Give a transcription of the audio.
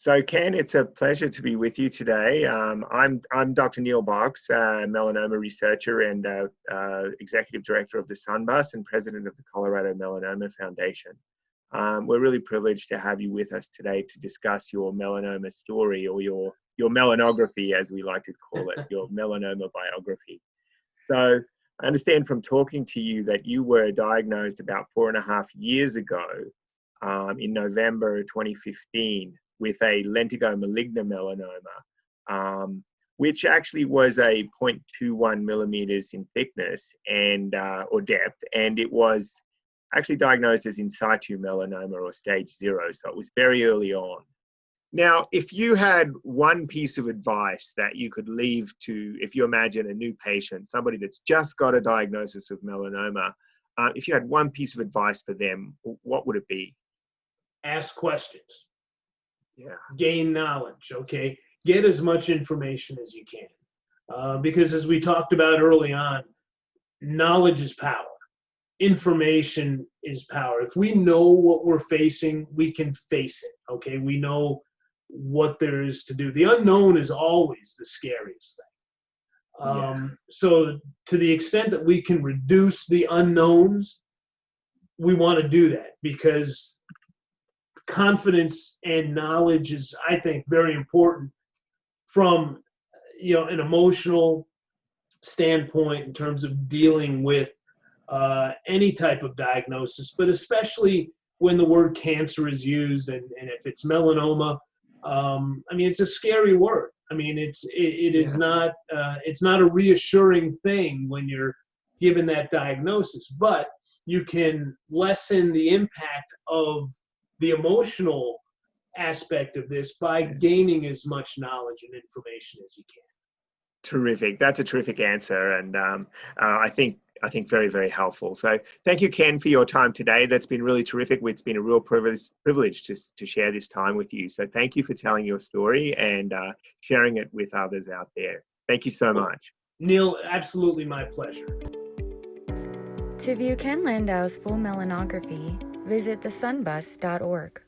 So, Ken, it's a pleasure to be with you today. I'm Dr. Neil Box, melanoma researcher and executive director of the Sunbus and president of the Colorado Melanoma Foundation. We're really privileged to have you with us today to discuss your melanoma story, or your melanography, as we like to call it, your melanoma biography. So, I understand from talking to you that you were diagnosed about 4.5 years ago, in November 2015, with a lentigo maligna melanoma, which actually was a 0.21 millimeters in thickness and or depth, and it was actually diagnosed as in situ melanoma, or stage 0, so it was very early on. Now, if you had one piece of advice that you could leave to, if you imagine a new patient, somebody that's just got a diagnosis of melanoma, if you had one piece of advice for them, what would it be? Ask questions. Yeah. Gain knowledge, okay? Get as much information as you can. Because as we talked about early on, knowledge is power. Information is power. If we know what we're facing, we can face it, okay? We know what there is to do. The unknown is always the scariest thing. So to the extent that we can reduce the unknowns, we want to do that, because confidence and knowledge is, I think, very important from an emotional standpoint in terms of dealing with any type of diagnosis, but especially when the word cancer is used, and if it's melanoma, it's a scary word. It is not it's not a reassuring thing when you're given that diagnosis, but you can lessen the impact of the emotional aspect of this by gaining as much knowledge and information as you can. Terrific. That's a terrific answer, and I think very, very helpful. So thank you, Ken, for your time today. That's been really terrific. It's been a real privilege to share this time with you. So thank you for telling your story and sharing it with others out there. Thank you so much. Neil, absolutely my pleasure. To view Ken Landau's full melanography, visit thesunbus.org.